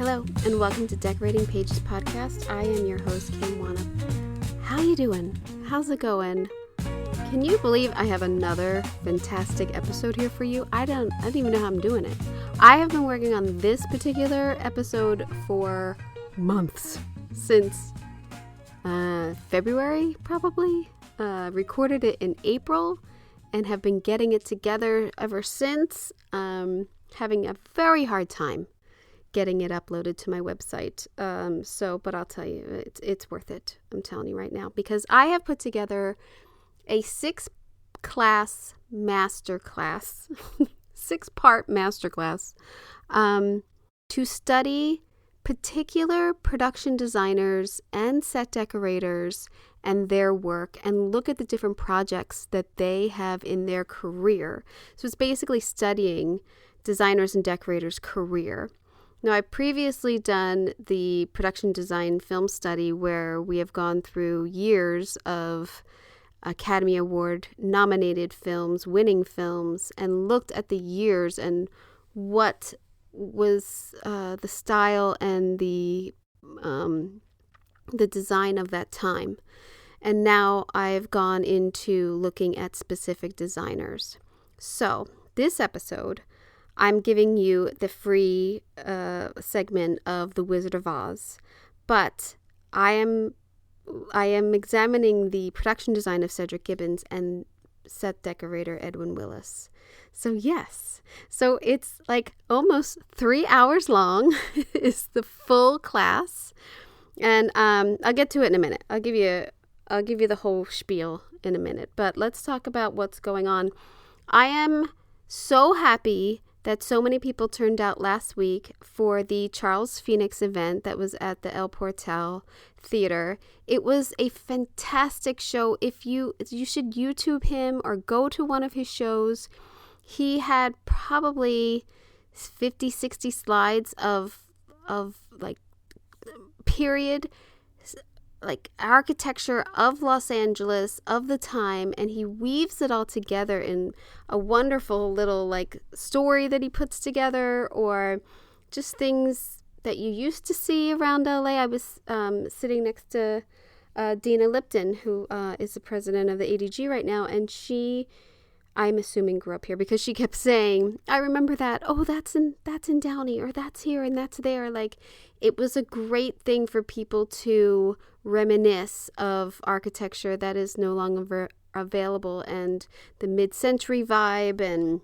Hello, and welcome to Decorating Pages podcast. I am your host, Kim Wanna. How you doing? How's it going? Can you believe I have another fantastic episode here for you? I don't even know how I'm doing it. I have been working on this particular episode for months, since February, probably. Recorded it in April and have been getting it together ever since. Having a very hard time getting it uploaded to my website. But I'll tell you, it's worth it. I'm telling you right now, because I have put together a 6-part masterclass, to study particular production designers and set decorators and their work and look at the different projects that they have in their career. So it's basically studying designers and decorators' career. Now, I've previously done the production design film study where we have gone through years of Academy Award nominated films, winning films, and looked at the years and what was the style and the design of that time. And now I've gone into looking at specific designers. So this episode, I'm giving you the free segment of The Wizard of Oz, but I am examining the production design of Cedric Gibbons and set decorator Edwin Willis. So yes, so it's like almost 3 hours long is the full class, and I'll get to it in a minute. I'll give you the whole spiel in a minute, but let's talk about what's going on. I am so happy that so many people turned out last week for the Charles Phoenix event that was at the El Portal Theater. It was a fantastic show. You should YouTube him or go to one of his shows. He had probably 50, 60 slides of like period, like architecture of Los Angeles of the time, and he weaves it all together in a wonderful little like story that he puts together, or just things that you used to see around LA. I was sitting next to Dina Lipton, who is the president of the ADG right now, and she, I'm assuming, grew up here because she kept saying, I remember that, oh, that's in Downey, or that's here and that's there. Like, it was a great thing for people to reminisce of architecture that is no longer available and the mid-century vibe. And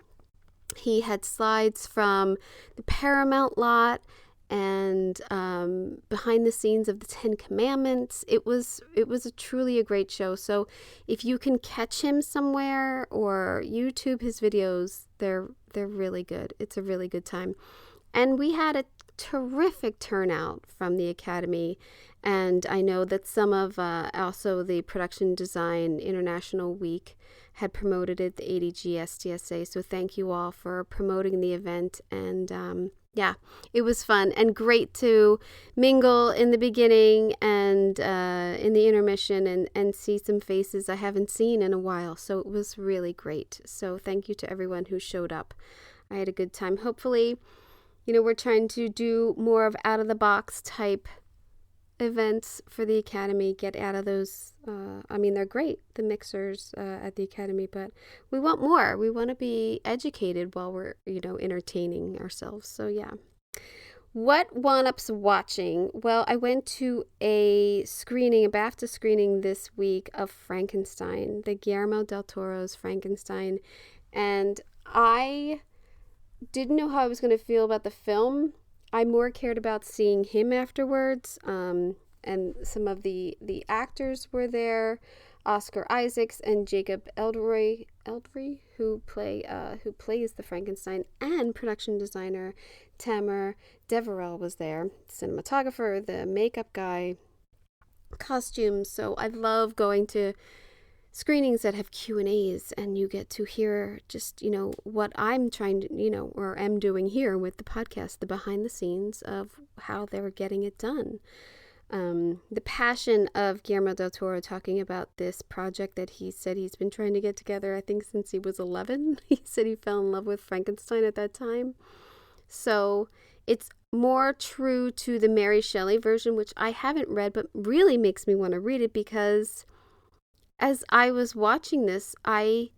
he had slides from the Paramount lot and behind the scenes of the 10 Commandments. It was truly a great show. So if you can catch him somewhere or YouTube his videos, they're really good. It's a really good time. And we had a terrific turnout from the Academy, and I know that some of also the Production Design International Week had promoted it, the ADG SDSA. So thank you all for promoting the event. And yeah, it was fun and great to mingle in the beginning and in the intermission and see some faces I haven't seen in a while. So it was really great. So thank you to everyone who showed up. I had a good time. Hopefully, we're trying to do more of out-of-the-box type events for the Academy, get out of those. They're great, the mixers at the Academy, but we want more. We want to be educated while we're, entertaining ourselves. So yeah. What one-ups watching? Well, I went to a BAFTA screening this week of Frankenstein, the Guillermo del Toro's Frankenstein, and I didn't know how I was going to feel about the film. I more cared about seeing him afterwards, and some of the actors were there, Oscar Isaacs and Jacob Eldry, who plays the Frankenstein, and production designer Tamer Deverell was there, cinematographer, the makeup guy, costumes. So I love going to screenings that have Q&As, and you get to hear just, what I'm trying to, or am doing here with the podcast, the behind the scenes of how they're getting it done. The passion of Guillermo del Toro talking about this project that he said he's been trying to get together, I think, since he was 11. He said he fell in love with Frankenstein at that time. So it's more true to the Mary Shelley version, which I haven't read, but really makes me want to read it, because as I was watching this, I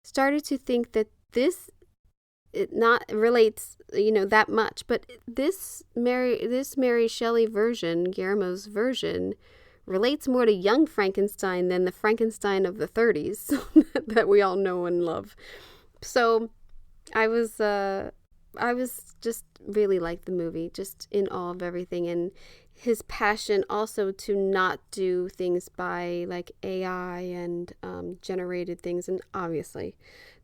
started to think that it not relates, that much, but this Mary Shelley version, Guillermo's version, relates more to young Frankenstein than the Frankenstein of the 30s that we all know and love. So I was just really liked the movie, just in awe of everything, and his passion also to not do things by like AI and generated things. And obviously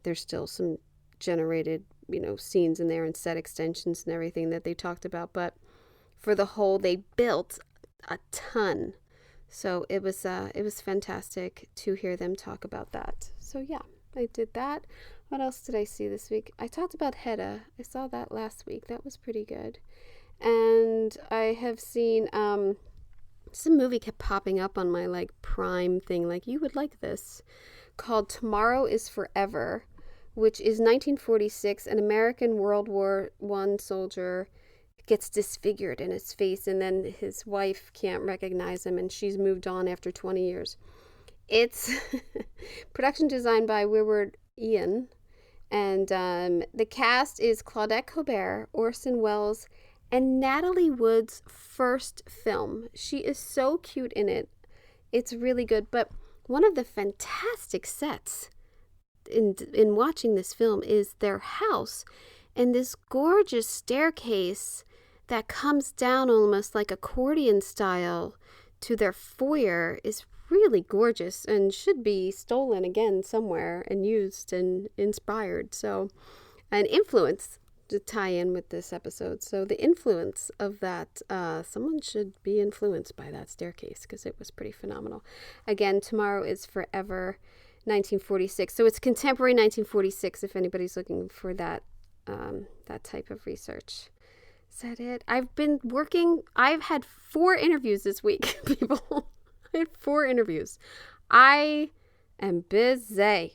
there's still some generated, scenes in there and set extensions and everything that they talked about. But for the whole, they built a ton. So it was fantastic to hear them talk about that. So yeah, I did that. What else did I see this week? I talked about Hedda. I saw that last week. That was pretty good. And I have seen some movie kept popping up on my like Prime thing, like, you would like this, called Tomorrow is Forever, which is 1946. An American World War I soldier gets disfigured in his face, and then his wife can't recognize him, and she's moved on after 20 years. It's production designed by Wayward Ian, and the cast is Claudette Colbert, Orson Welles, and Natalie Wood's first film. She is so cute in it. It's really good. But one of the fantastic sets in watching this film is their house, and this gorgeous staircase that comes down almost like accordion style to their foyer is really gorgeous and should be stolen again somewhere and used and inspired. So, an influence to tie in with this episode. So the influence of that, someone should be influenced by that staircase, because it was pretty phenomenal. Again, Tomorrow is Forever, 1946. So it's contemporary 1946 if anybody's looking for that type of research. Is that it? I've had 4 interviews this week, people. I had 4 interviews. I am busy.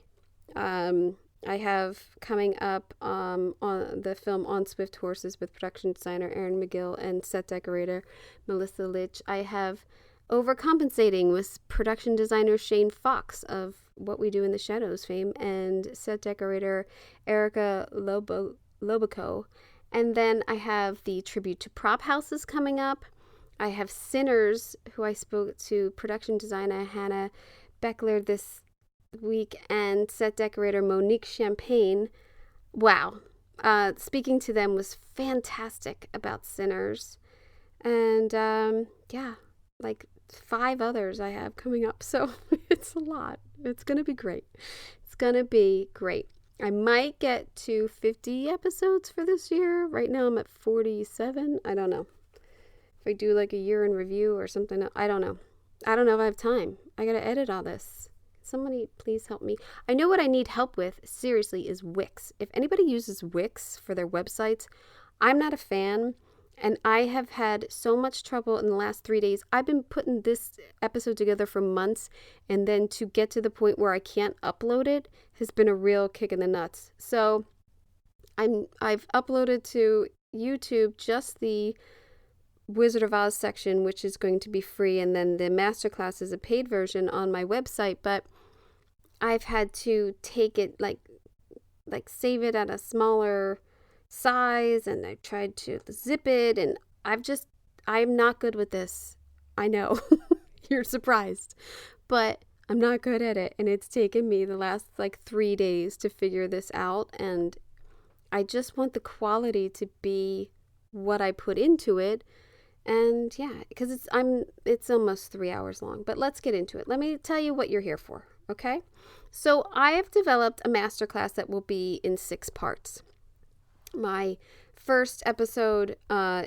I have coming up on the film On Swift Horses with production designer Erin McGill and set decorator Melissa Litch. I have Overcompensating with production designer Shane Fox of What We Do in the Shadows fame and set decorator Erica Lobico. And then I have the tribute to prop houses coming up. I have Sinners, who I spoke to production designer Hannah Beckler this week, and set decorator Monique Champagne. Wow. Speaking to them was fantastic about Sinners. And like 5 others I have coming up. So it's a lot. It's going to be great. It's going to be great. I might get to 50 episodes for this year. Right now I'm at 47. I don't know. If I do like a year in review or something, I don't know. I don't know if I have time. I got to edit all this. Somebody please help me. I know what I need help with, seriously, is Wix. If anybody uses Wix for their websites, I'm not a fan, and I have had so much trouble in the last 3 days. I've been putting this episode together for months, and then to get to the point where I can't upload it has been a real kick in the nuts. So I've uploaded to YouTube just the Wizard of Oz section, which is going to be free, and then the masterclass is a paid version on my website, but I've had to take it like save it at a smaller size, and I tried to zip it, and I'm not good with this. I know. You're surprised, but I'm not good at it, and it's taken me the last 3 days to figure this out, and I just want the quality to be what I put into it. And yeah, because it's almost 3 hours long, but let's get into it. Let me tell you what you're here for, okay? So I have developed a masterclass that will be in 6 parts. My first episode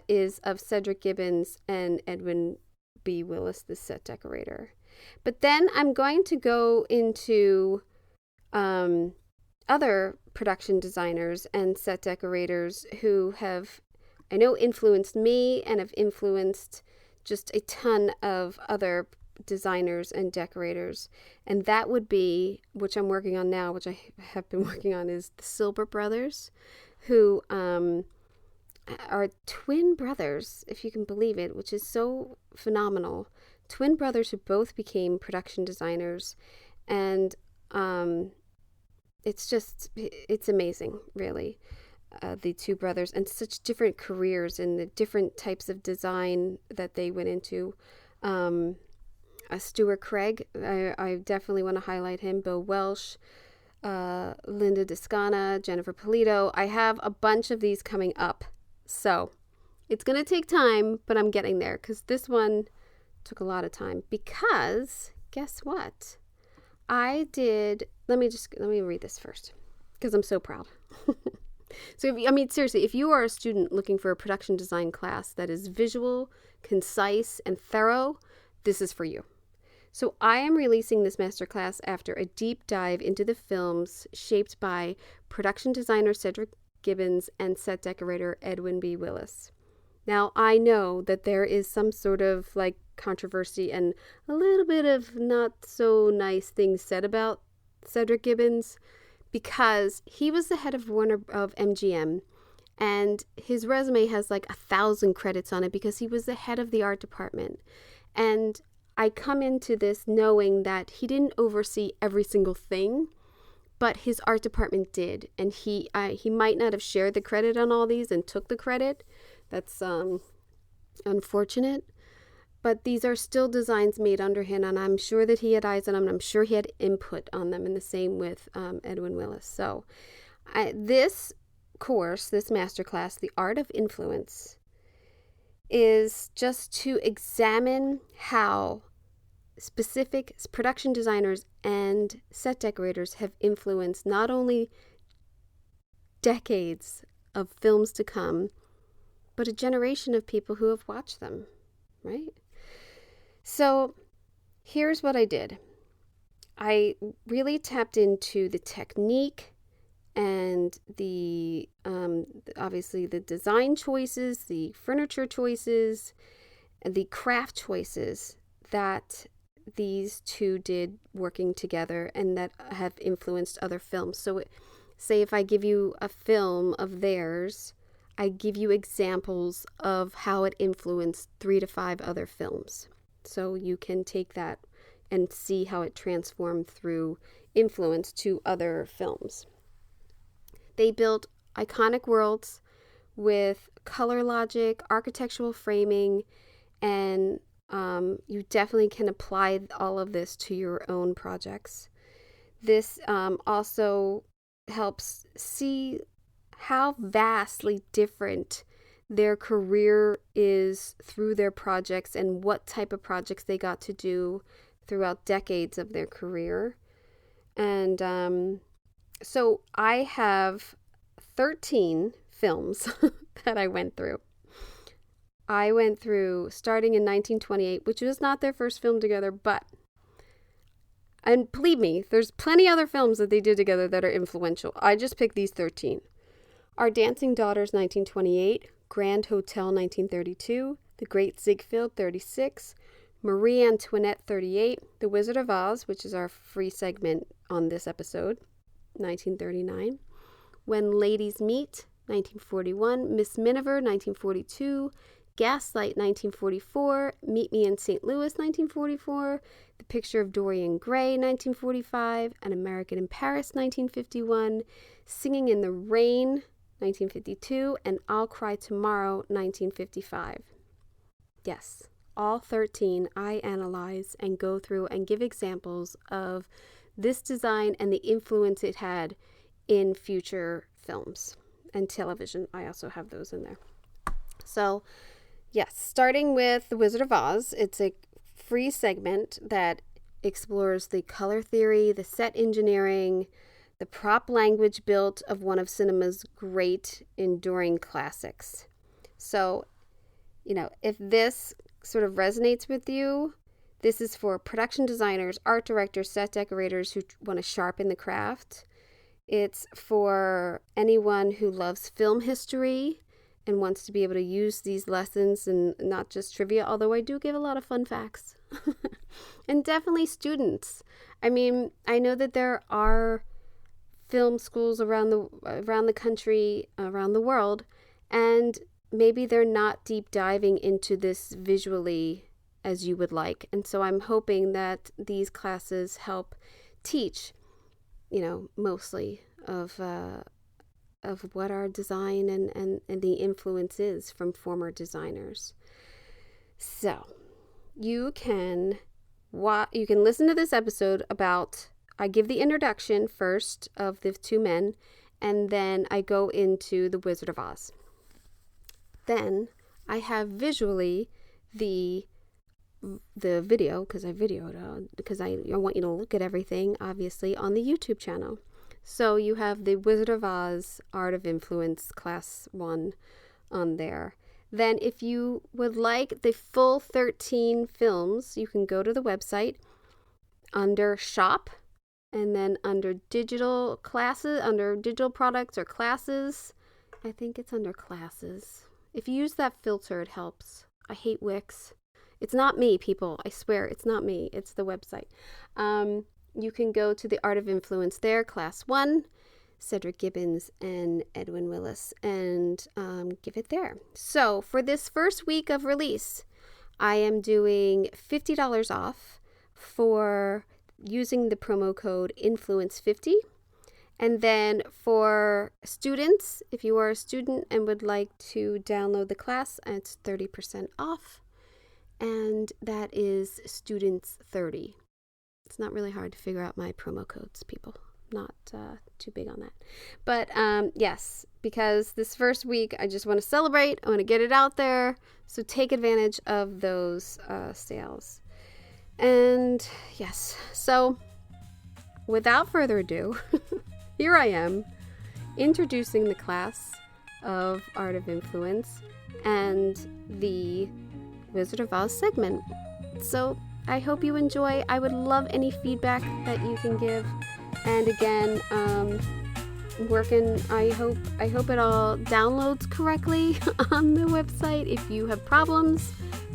is of Cedric Gibbons and Edwin B. Willis, the set decorator. But then I'm going to go into other production designers and set decorators who have, I know, influenced me and have influenced just a ton of other designers and decorators. And that would be, which I'm working on now, which I have been working on, is the Silber Brothers, who are twin brothers, if you can believe it, which is so phenomenal. Twin brothers who both became production designers. And it's amazing, really. The two brothers, and such different careers and the different types of design that they went into. Stuart Craig, I definitely want to highlight him. Bill Welsh, Linda Descana, Jennifer Polito. I have a bunch of these coming up. So it's going to take time, but I'm getting there, because this one took a lot of time. Because guess what? Let me read this first, because I'm so proud. So, seriously, if you are a student looking for a production design class that is visual, concise, and thorough, this is for you. So I am releasing this masterclass after a deep dive into the films shaped by production designer Cedric Gibbons and set decorator Edwin B. Willis. Now, I know that there is some sort of controversy and a little bit of not so nice things said about Cedric Gibbons, because he was the head of MGM, and his resume has 1,000 credits on it because he was the head of the art department. And I come into this knowing that he didn't oversee every single thing, but his art department did, and he might not have shared the credit on all these and took the credit. That's unfortunate, but these are still designs made under him, and I'm sure that he had eyes on them, and I'm sure he had input on them, and the same with Edwin Willis. So this course, this masterclass, The Art of Influence, is just to examine how specific production designers and set decorators have influenced not only decades of films to come, but a generation of people who have watched them, right? So here's what I did. I really tapped into the technique and the obviously the design choices, the furniture choices, and the craft choices that these two did working together and that have influenced other films. So say if I give you a film of theirs, I give you examples of how it influenced 3 to 5 other films. So you can take that and see how it transformed through influence to other films. They built iconic worlds with color logic, architectural framing, and you definitely can apply all of this to your own projects. This also helps see how vastly different their career is through their projects and what type of projects they got to do throughout decades of their career. And so I have 13 films that I went through. I went through starting in 1928, which was not their first film together, and believe me, there's plenty other films that they did together that are influential. I just picked these 13. Our Dancing Daughters, 1928, Grand Hotel, 1932, The Great Ziegfeld, 36, Marie Antoinette, 38, The Wizard of Oz, which is our free segment on this episode, 1939, When Ladies Meet, 1941, Miss Miniver, 1942, Gaslight, 1944, Meet Me in St. Louis, 1944, The Picture of Dorian Gray, 1945, An American in Paris, 1951, Singing in the Rain, 1952, and I'll Cry Tomorrow, 1955. Yes, all 13 I analyze and go through and give examples of this design and the influence it had in future films and television. I also have those in there. So, yes, starting with The Wizard of Oz, it's a free segment that explores the color theory, the set engineering, the prop language built of one of cinema's great enduring classics. So, if this sort of resonates with you, this is for production designers, art directors, set decorators who want to sharpen the craft. It's for anyone who loves film history and wants to be able to use these lessons and not just trivia, although I do give a lot of fun facts. And definitely students. I know that there are film schools around the country, around the world, and maybe they're not deep diving into this visually as you would like. And so I'm hoping that these classes help teach, mostly of what our design and the influence is from former designers. So you can listen to this episode about, I give the introduction first of the two men, and then I go into the Wizard of Oz. Then I have visually the video, because I videoed, because I want you to look at everything, obviously, on the YouTube channel. So you have the Wizard of Oz Art of Influence Class 1 on there. Then if you would like the full 13 films, you can go to the website under Shop, and then under Digital Classes, under Digital Products or Classes. I think it's under Classes. If you use that filter, it helps. I hate Wix. It's not me, people. I swear, it's not me. It's the website. You can go to the Art of Influence there, Class 1, Cedric Gibbons and Edwin Willis, and give it there. So for this first week of release, I am doing $50 off for using the promo code INFLUENCE50. And then for students, if you are a student and would like to download the class, it's 30% off. And that is students 30. It's not really hard to figure out my promo codes, people. Not too big on that. But yes, because this first week, I just want to celebrate. I want to get it out there. So take advantage of those sales. And yes, so without further ado, here I am introducing the class of Art of Influence and the Wizard of Oz segment. So I hope you enjoy. I would love any feedback that you can give. And again, I hope it all downloads correctly on the website. If you have problems,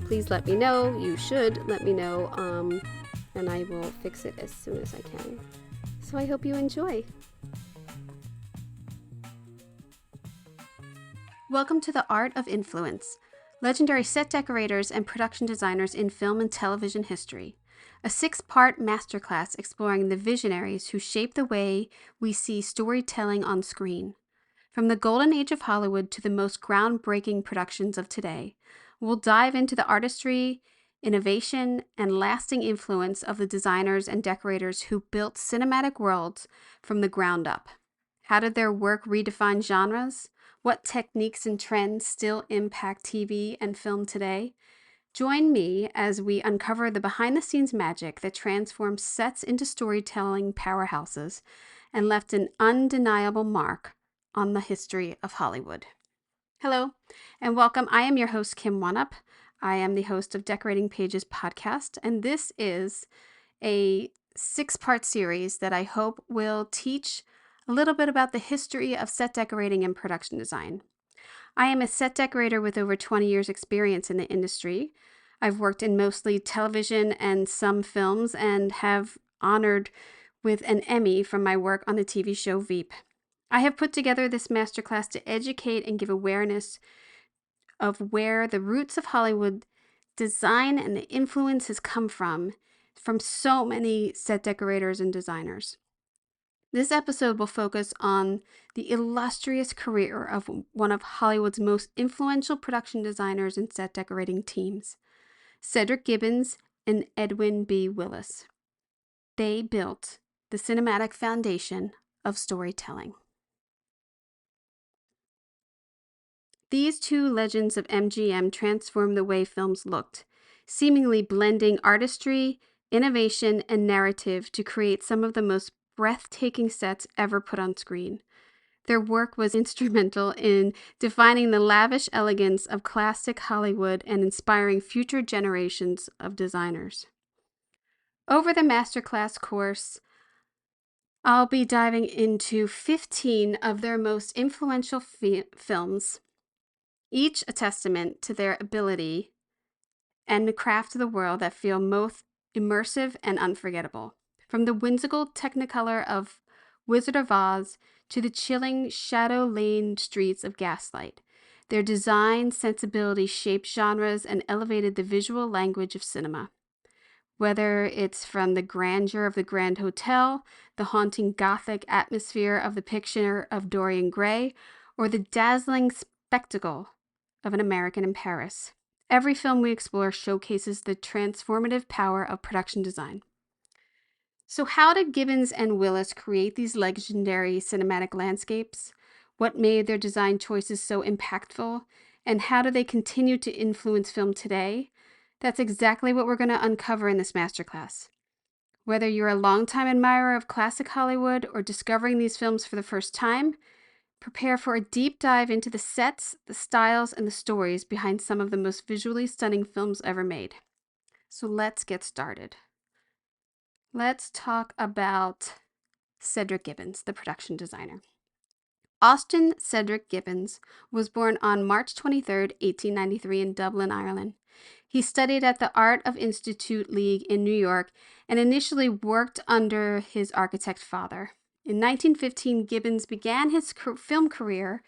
please let me know. You should let me know, and I will fix it as soon as I can. So I hope you enjoy. Welcome to the Art of Influence, legendary set decorators and production designers in film and television history. A 6-part masterclass exploring the visionaries who shaped the way we see storytelling on screen. From the golden age of Hollywood to the most groundbreaking productions of today, we'll dive into the artistry, innovation, and lasting influence of the designers and decorators who built cinematic worlds from the ground up. How did their work redefine genres? What techniques and trends still impact TV and film today? Join me as we uncover the behind-the-scenes magic that transforms sets into storytelling powerhouses and left an undeniable mark on the history of Hollywood. Hello, and welcome. I am your host, Kim Wanup. I am the host of Decorating Pages podcast, and this is a 6-part series that I hope will teach a little bit about the history of set decorating and production design. I am a set decorator with over 20 years experience in the industry. I've worked in mostly television and some films and have honored with an Emmy from my work on the TV show Veep. I have put together this masterclass to educate and give awareness of where the roots of Hollywood design and the influence has come from so many set decorators and designers. This episode will focus on the illustrious career of one of Hollywood's most influential production designers and set decorating teams, Cedric Gibbons and Edwin B. Willis. They built the cinematic foundation of storytelling. These two legends of MGM transformed the way films looked, seemingly blending artistry, innovation, and narrative to create some of the most breathtaking sets ever put on screen. Their work was instrumental in defining the lavish elegance of classic Hollywood and inspiring future generations of designers. Over the masterclass course, I'll be diving into 15 of their most influential films, each a testament to their ability and the craft of the world that feel most immersive and unforgettable. From the whimsical Technicolor of Wizard of Oz to the chilling shadow-lane streets of Gaslight, Their design, sensibility shaped genres and elevated the visual language of cinema. Whether it's from the grandeur of the Grand Hotel, the haunting Gothic atmosphere of the picture of Dorian Gray, or the dazzling spectacle of An American in Paris, every film we explore showcases the transformative power of production design. So how did Gibbons and Willis create these legendary cinematic landscapes? What made their design choices so impactful? And how do they continue to influence film today? That's exactly what we're going to uncover in this masterclass. Whether you're a longtime admirer of classic Hollywood or discovering these films for the first time, prepare for a deep dive into the sets, the styles, and the stories behind some of the most visually stunning films ever made. So let's get started. Let's talk about Cedric Gibbons, the production designer. Austin Cedric Gibbons was born on March 23, 1893 in Dublin, Ireland. He studied at the Art of Institute League in New York and initially worked under his architect father. In 1915, Gibbons began his film career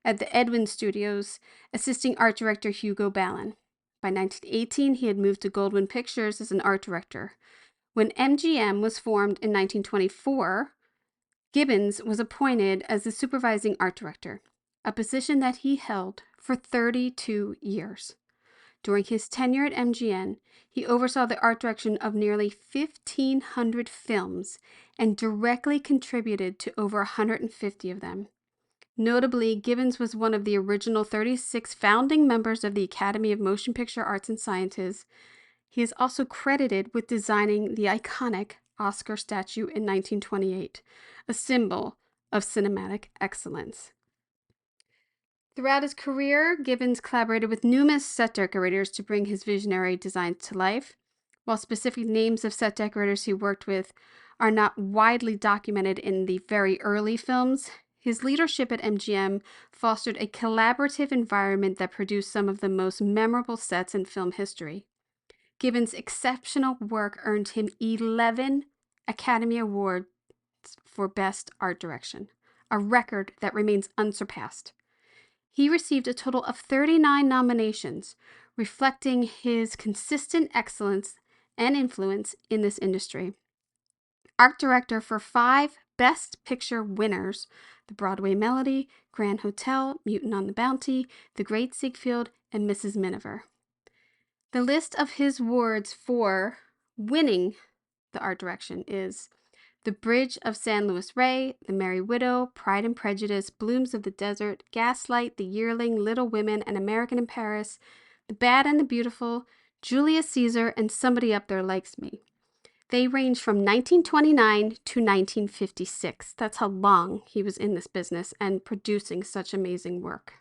at the Edwin Studios, assisting art director Hugo Ballin. By 1918, he had moved to Goldwyn Pictures as an art director. When MGM was formed in 1924, Gibbons was appointed as the supervising art director, a position that he held for 32 years. During his tenure at MGM, he oversaw the art direction of nearly 1,500 films and directly contributed to over 150 of them. Notably, Gibbons was one of the original 36 founding members of the Academy of Motion Picture Arts and Sciences. He is also credited with designing the iconic Oscar statue in 1928, a symbol of cinematic excellence. Throughout his career, Gibbons collaborated with numerous set decorators to bring his visionary designs to life. While specific names of set decorators he worked with are not widely documented in the very early films, his leadership at MGM fostered a collaborative environment that produced some of the most memorable sets in film history. Gibbons' exceptional work earned him 11 Academy Awards for Best Art Direction, a record that remains unsurpassed. He received a total of 39 nominations, reflecting his consistent excellence and influence in this industry. Art director for 5 Best Picture winners: The Broadway Melody, Grand Hotel, Mutant on the Bounty, The Great Ziegfeld, and Mrs. Miniver. The list of his awards for winning the art direction is The Bridge of San Luis Rey, The Merry Widow, Pride and Prejudice, Blooms of the Desert, Gaslight, The Yearling, Little Women, An American in Paris, The Bad and the Beautiful, Julius Caesar, and Somebody Up There Likes Me. They range from 1929 to 1956. That's how long he was in this business and producing such amazing work.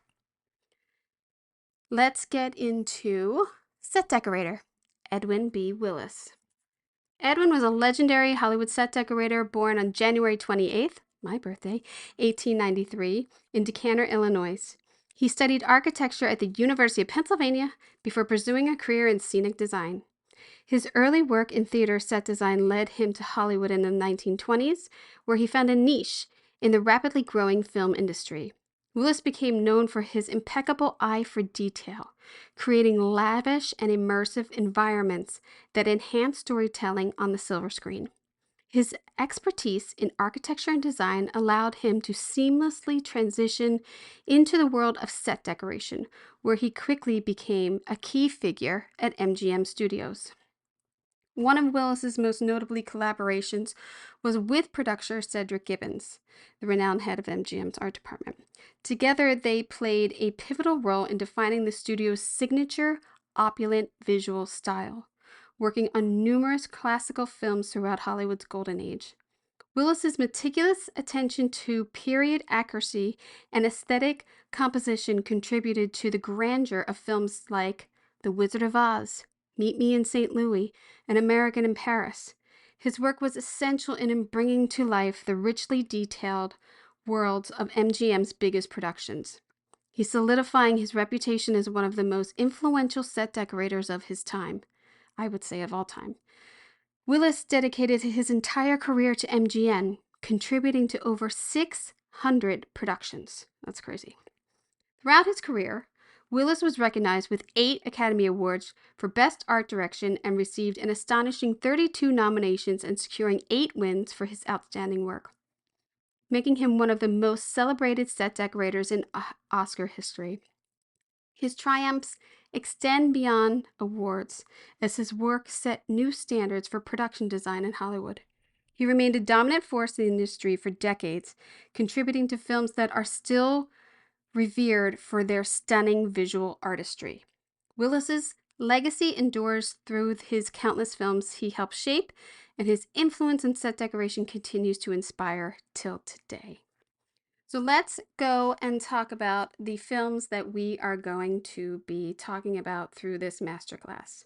Let's get into set decorator, Edwin B. Willis. Edwin was a legendary Hollywood set decorator born on January 28th, my birthday, 1893, in Decatur, Illinois. He studied architecture at the University of Pennsylvania before pursuing a career in scenic design. His early work in theater set design led him to Hollywood in the 1920s, where he found a niche in the rapidly growing film industry. Willis became known for his impeccable eye for detail, creating lavish and immersive environments that enhance storytelling on the silver screen. His expertise in architecture and design allowed him to seamlessly transition into the world of set decoration, where he quickly became a key figure at MGM Studios. One of Willis's most notably collaborations was with producer Cedric Gibbons, the renowned head of MGM's art department. Together, they played a pivotal role in defining the studio's signature, opulent visual style, working on numerous classical films throughout Hollywood's golden age. Willis's meticulous attention to period accuracy and aesthetic composition contributed to the grandeur of films like The Wizard of Oz, Meet Me in St. Louis, An American in Paris. His work was essential in bringing to life the richly detailed worlds of MGM's biggest productions. He's solidifying his reputation as one of the most influential set decorators of his time, I would say of all time. Willis dedicated his entire career to MGM, contributing to over 600 productions. That's crazy. Throughout his career, Willis was recognized with 8 Academy Awards for Best Art Direction and received an astonishing 32 nominations and securing 8 wins for his outstanding work, making him one of the most celebrated set decorators in Oscar history. His triumphs extend beyond awards, as his work set new standards for production design in Hollywood. He remained a dominant force in the industry for decades, contributing to films that are still revered for their stunning visual artistry. Willis's legacy endures through his countless films he helped shape, and his influence in set decoration continues to inspire till today. So let's go and talk about the films that we are going to be talking about through this masterclass.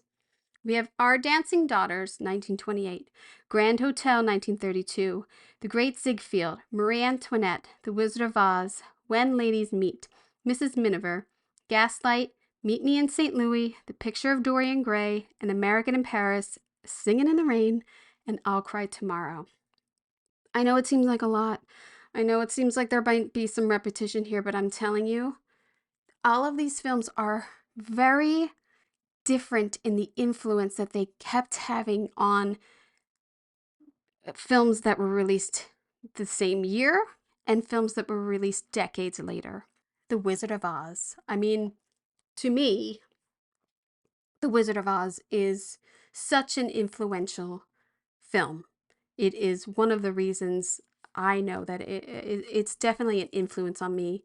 We have Our Dancing Daughters, 1928, Grand Hotel, 1932, The Great Ziegfeld, Marie Antoinette, The Wizard of Oz, When Ladies Meet, Mrs. Miniver, Gaslight, Meet Me in St. Louis, The Picture of Dorian Gray, An American in Paris, Singin' in the Rain, and I'll Cry Tomorrow. I know it seems like a lot. I know it seems like there might be some repetition here, but I'm telling you, all of these films are very different in the influence that they kept having on films that were released the same year and films that were released decades later. The Wizard of Oz. I mean, to me, The Wizard of Oz is such an influential film. It is one of the reasons I know that it's definitely an influence on me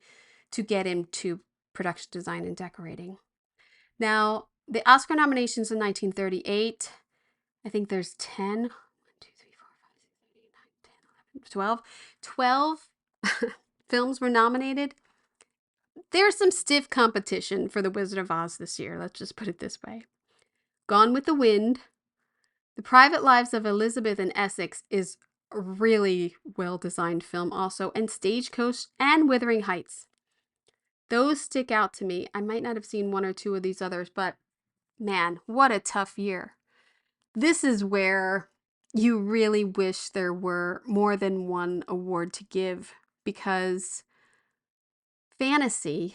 to get into production design and decorating. Now, the Oscar nominations in 1938, I think there's 10, 1, 2, 3, 4, 5, 6, 7, 8, 9, 10, 11, 12 films were nominated. There's some stiff competition for The Wizard of Oz this year, let's just put it this way. Gone with the Wind, The Private Lives of Elizabeth and Essex is a really well-designed film also, and Stagecoach and Wuthering Heights. Those stick out to me. I might not have seen 1 or 2 of these others, but man, what a tough year. This is where you really wish there were more than one award to give, because fantasy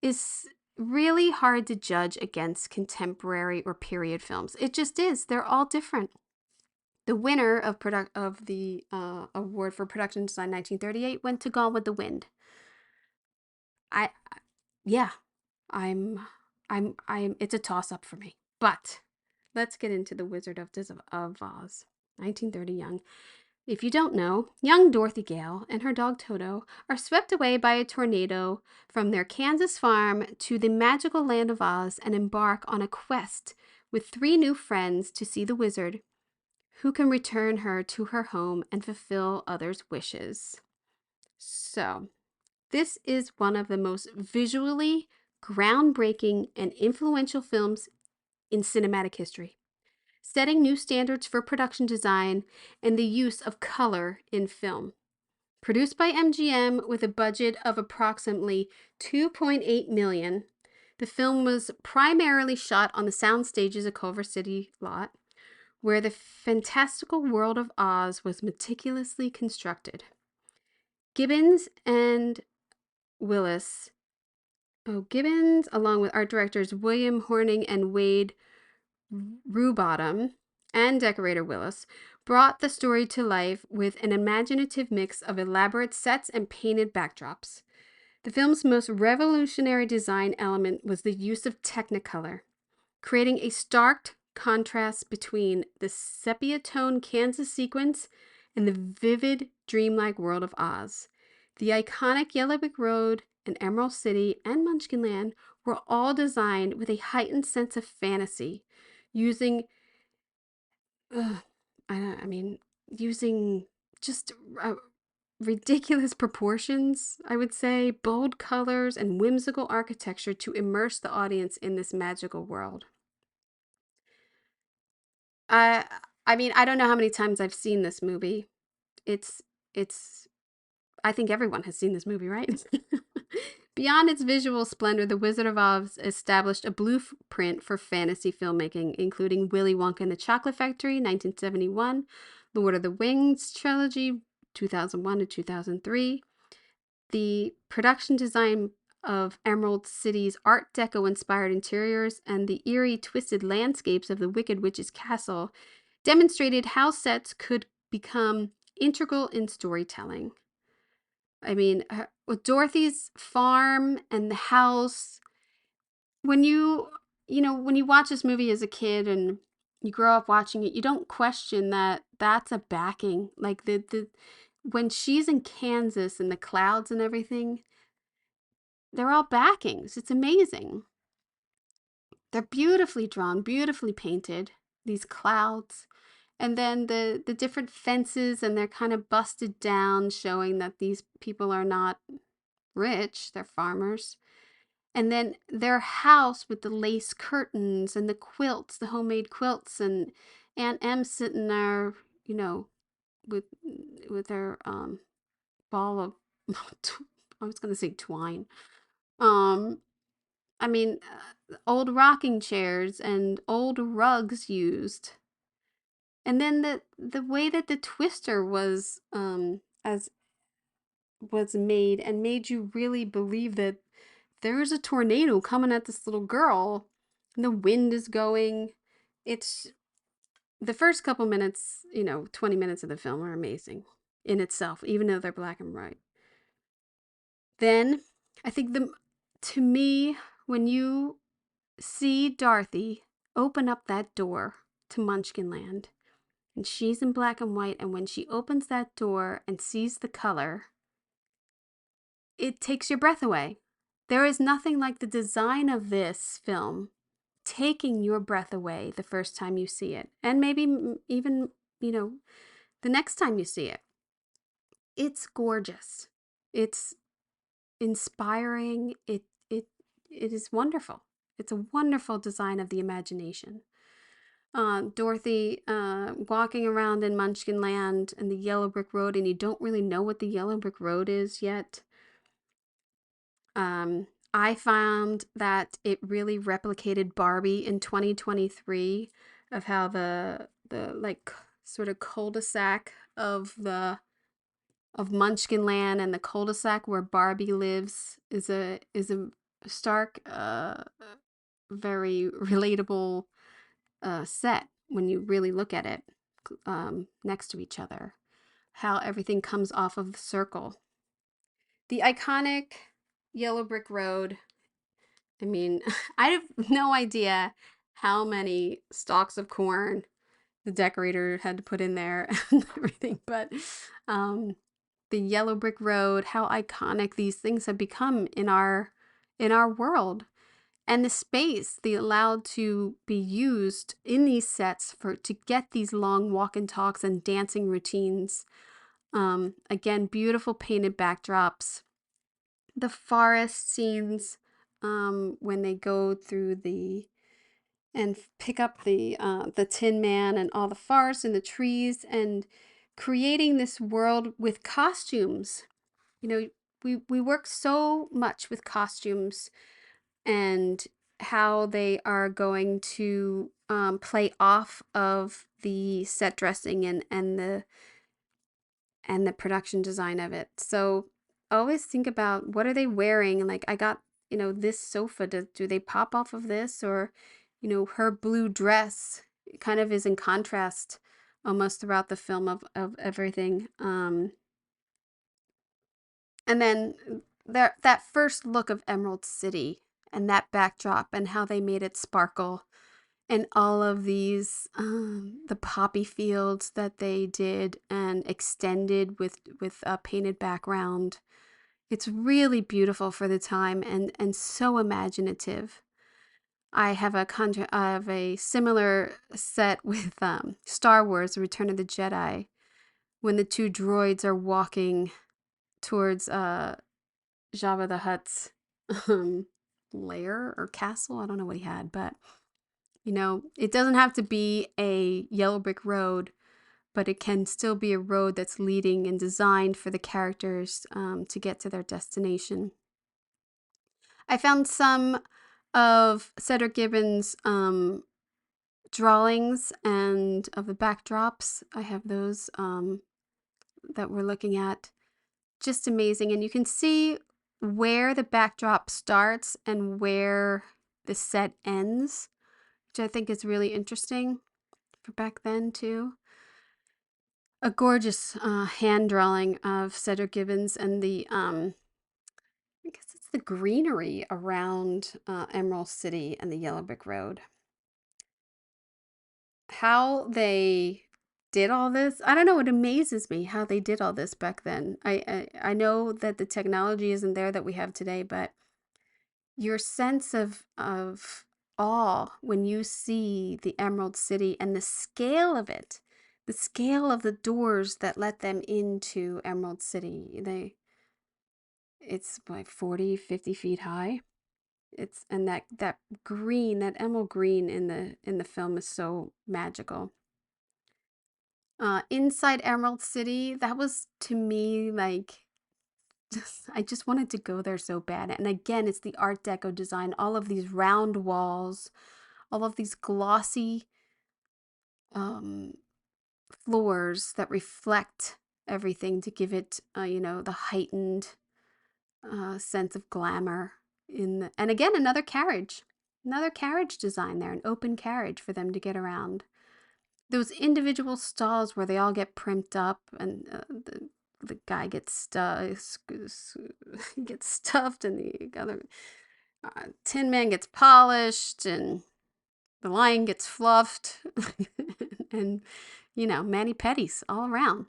is really hard to judge against contemporary or period films. It just is. They're all different. The winner of the award for production design 1938 went to Gone with the Wind. It's a toss up for me. But let's get into The Wizard of Oz, 1930 young. If you don't know, young Dorothy Gale and her dog Toto are swept away by a tornado from their Kansas farm to the magical land of Oz and embark on a quest with 3 new friends to see the wizard, who can return her to her home and fulfill others' wishes. So, this is one of the most visually groundbreaking and influential films in cinematic history, setting new standards for production design and the use of color in film. Produced by MGM with a budget of approximately $2.8 million, the film was primarily shot on the sound stages of Culver City lot, where the fantastical world of Oz was meticulously constructed. Gibbons, along with art directors William Horning and Wade Rubottom, and decorator Willis, brought the story to life with an imaginative mix of elaborate sets and painted backdrops. The film's most revolutionary design element was the use of Technicolor, creating a stark contrast between the sepia-tone Kansas sequence and the vivid, dreamlike world of Oz. The iconic Yellow Brick Road and Emerald City and Munchkinland were all designed with a heightened sense of fantasy, using just ridiculous proportions, I would say, bold colors and whimsical architecture to immerse the audience in this magical world. I don't know how many times I've seen this movie. I think everyone has seen this movie, right? Beyond its visual splendor, The Wizard of Oz established a blueprint for fantasy filmmaking, including Willy Wonka and the Chocolate Factory, 1971, Lord of the Rings trilogy, 2001 to 2003. The production design of Emerald City's Art Deco inspired interiors and the eerie, twisted landscapes of the Wicked Witch's castle demonstrated how sets could become integral in storytelling. I mean, with Dorothy's farm and the house, when when you watch this movie as a kid and you grow up watching it, you don't question that that's a backing. Like the when she's in Kansas and the clouds and everything, they're all backings. It's amazing. They're beautifully drawn, beautifully painted, these clouds. And then the different fences, and they're kind of busted down, showing that these people are not rich, they're farmers. And then their house with the lace curtains and the quilts, the homemade quilts, and Aunt Em sitting there, with her ball of I was going to say twine. Um I mean, old rocking chairs and old rugs used. And then the way that the twister as was made and made you really believe that there's a tornado coming at this little girl and the wind is going. It's the first couple minutes, 20 minutes of the film are amazing in itself, even though they're black and white. Then I think to me, when you see Dorothy open up that door to Munchkinland, and she's in black and white, and when she opens that door and sees the color, it takes your breath away. There is nothing like the design of this film taking your breath away the first time you see it, and maybe even, the next time you see it. It's gorgeous. It's inspiring. It is wonderful. It's a wonderful design of the imagination. Dorothy walking around in Munchkinland and the yellow brick road, and you don't really know what the yellow brick road is yet. I found that it really replicated Barbie in 2023, of how the like sort of cul-de-sac of Munchkinland and the cul-de-sac where Barbie lives is a stark, very relatable set when you really look at it next to each other. How everything comes off of the circle. The iconic yellow brick road. I mean, I have no idea how many stalks of corn the decorator had to put in there and everything, but the yellow brick road, how iconic these things have become in our world. And the space they allowed to be used in these sets to get these long walk and talks and dancing routines. Again, beautiful painted backdrops. The forest scenes, when they go through and pick up the Tin Man and all the forest and the trees, and creating this world with costumes. We work so much with costumes and how they are going to play off of the set dressing and the production design of it. So always think about, what are they wearing? Like, I got, this sofa, do they pop off of this? Or, her blue dress kind of is in contrast almost throughout the film of everything. And then that first look of Emerald City and that backdrop and how they made it sparkle, and all of these the poppy fields that they did and extended with a painted background. It's really beautiful for the time and so imaginative. I have a similar set with Star Wars: Return of the Jedi, when the two droids are walking towards Jabba the Hutt's lair or castle. I don't know what he had, but it doesn't have to be a yellow brick road, but it can still be a road that's leading and designed for the characters to get to their destination. I found some of Cedric Gibbons' drawings and of the backdrops. I have those that we're looking at. Just amazing. And you can see where the backdrop starts and where the set ends, which I think is really interesting for back then too. A gorgeous hand drawing of Cedric Gibbons and the I guess it's the greenery around Emerald City and the Yellow Brick Road. How they did all this, I don't know, it amazes me how they did all this back then. I know that the technology isn't there that we have today, but your sense of awe when you see the Emerald City and the scale of it, the scale of the doors that let them into Emerald City. It's like 40, 50 feet high. It's and that green, that emerald green in the film is so magical. Inside Emerald City, that was to me like I just wanted to go there so bad. And again, it's the Art Deco design, all of these round walls, all of these glossy um, floors that reflect everything to give it, the heightened sense of glamour. And again, another carriage design there, an open carriage for them to get around. Those individual stalls where they all get primped up and the guy gets stuffed and the other Tin Man gets polished and the lion gets fluffed and mani pedis all around.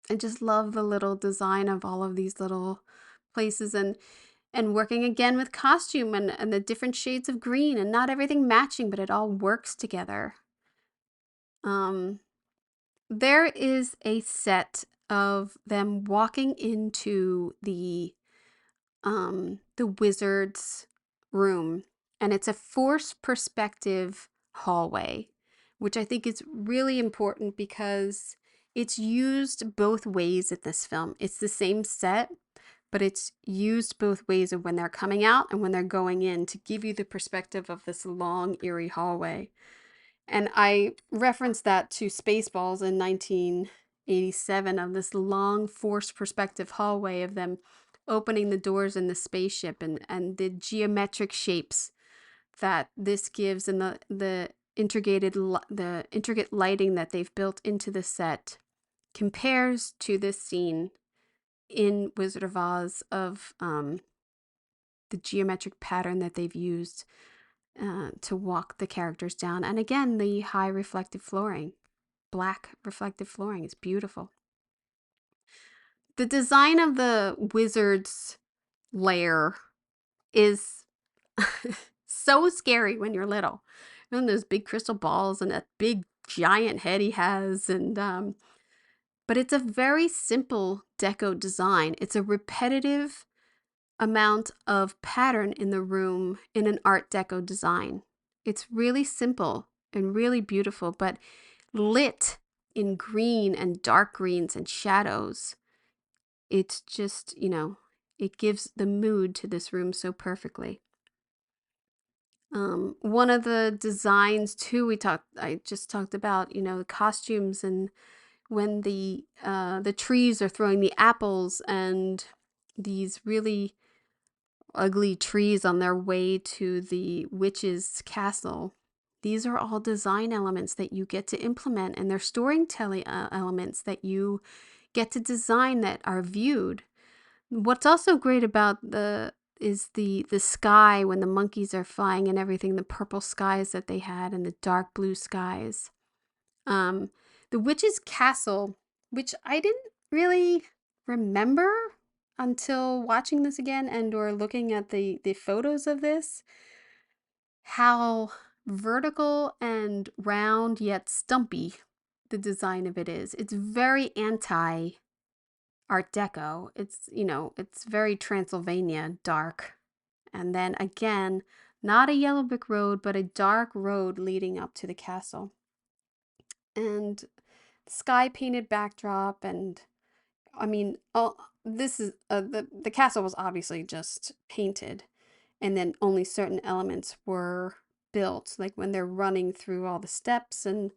I just love the little design of all of these little places and working again with costume and the different shades of green and not everything matching, but it all works together. There is a set of them walking into the wizard's room, and it's a forced perspective hallway, which I think is really important because it's used both ways in this film. It's the same set, but it's used both ways of when they're coming out and when they're going in to give you the perspective of this long, eerie hallway. And I referenced that to Spaceballs in 1987 of this long forced perspective hallway of them opening the doors in the spaceship and the geometric shapes that this gives and the intricate lighting that they've built into the set compares to this scene in Wizard of Oz of the geometric pattern that they've used to walk the characters down. And again, the high reflective flooring, black reflective flooring is beautiful. The design of the wizard's lair is so scary when you're little. And those big crystal balls and that big giant head he has. But it's a very simple deco design. It's a repetitive amount of pattern in the room in an Art Deco design. It's really simple and really beautiful, but lit in green and dark greens and shadows. It's just, it gives the mood to this room so perfectly. One of the designs too, I just talked about, the costumes and when the trees are throwing the apples and these really ugly trees on their way to the witch's castle. These are all design elements that you get to implement, and they're storytelling elements that you get to design that are viewed. What's also great about the sky when the monkeys are flying and everything, the purple skies that they had and the dark blue skies. The witch's castle, which I didn't really remember until watching this again and or looking at the photos of this, how vertical and round yet stumpy the design of it is. It's very anti Art Deco. It's very Transylvania dark. And then again, not a yellow brick road, but a dark road leading up to the castle. And sky painted backdrop and this is the castle was obviously just painted, and then only certain elements were built, like when they're running through all the steps and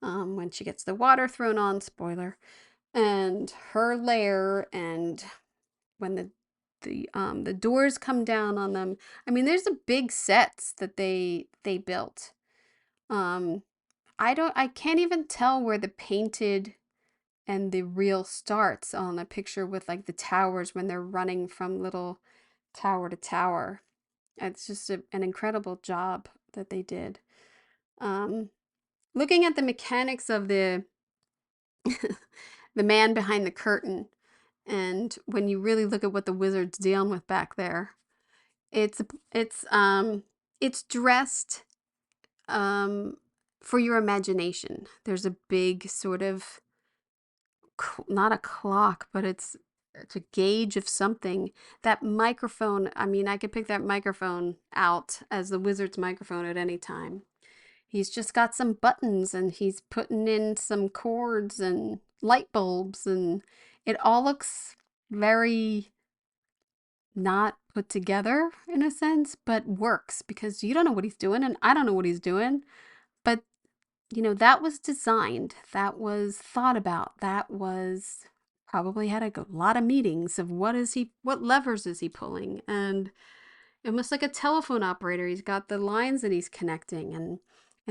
when she gets the water thrown on, spoiler, and her lair, and when the the doors come down on them. I mean, there's a big sets that they built. I can't even tell where the painted and the real starts on a picture with like the towers when they're running from little tower to tower. It's just an incredible job that they did. Looking at the mechanics of the the man behind the curtain, and when you really look at what the wizard's dealing with back there, it's it's dressed for your imagination. There's a big sort of, not a clock, but it's a gauge of something. That microphone, I mean, I could pick that microphone out as the wizard's microphone at any time. He's just got some buttons and he's putting in some cords and light bulbs, and it all looks very not put together in a sense, but works because you don't know what he's doing and I don't know what he's doing. But you know, that was designed, that was thought about, that was probably had a lot of meetings of what levers is he pulling, and almost like a telephone operator, he's got the lines that he's connecting, and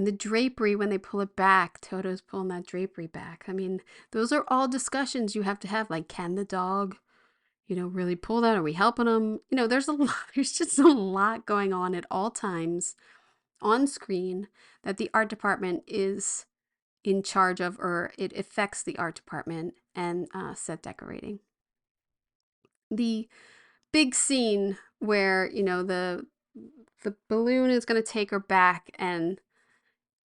the drapery, when they pull it back, Toto's pulling that drapery back. I mean, those are all discussions you have to have, like, can the dog, you know, really pull that? Are we helping him? You know, there's just a lot going on at all times on screen that the art department is in charge of, or it affects the art department and set decorating. The big scene where, you know, the balloon is going to take her back, and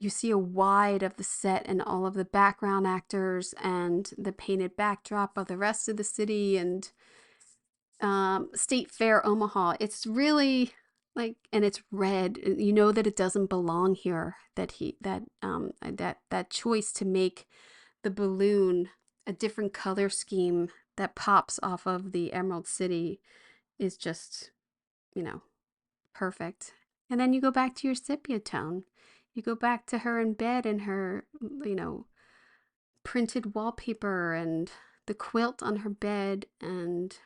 you see a wide of the set and all of the background actors and the painted backdrop of the rest of the city and State Fair Omaha. It's really like, and it's red. You know that it doesn't belong here. That choice to make the balloon a different color scheme that pops off of the Emerald City is just, you know, perfect. And then you go back to your sepia tone. You go back to her in bed and her, you know, printed wallpaper and the quilt on her bed and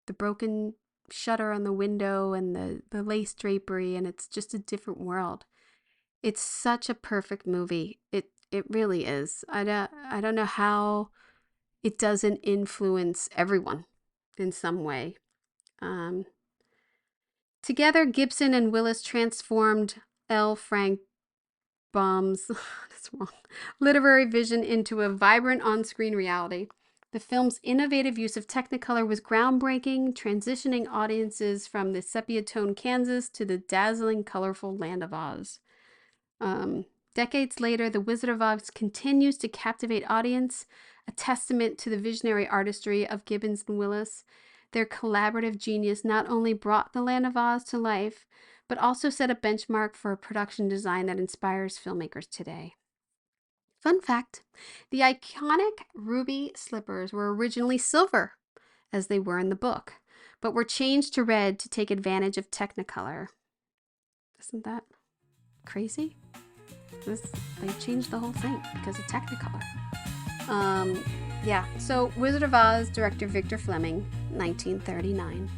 the broken shutter on the window and the lace drapery, and it's just a different world. It's such a perfect movie. It really is. I don't know how it doesn't influence everyone in some way. Together, Gibson and Willis transformed L. Frank Baum's that's wrong, literary vision into a vibrant on-screen reality. The film's innovative use of Technicolor was groundbreaking, transitioning audiences from the sepia-tone Kansas to the dazzling, colorful Land of Oz. Decades later, The Wizard of Oz continues to captivate audience, a testament to the visionary artistry of Gibbons and Willis. Their collaborative genius not only brought the Land of Oz to life, but also set a benchmark for a production design that inspires filmmakers today. Fun fact, the iconic ruby slippers were originally silver, as they were in the book, but were changed to red to take advantage of Technicolor. Isn't that crazy? They changed the whole thing because of Technicolor. Yeah, so Wizard of Oz, director Victor Fleming, 1939.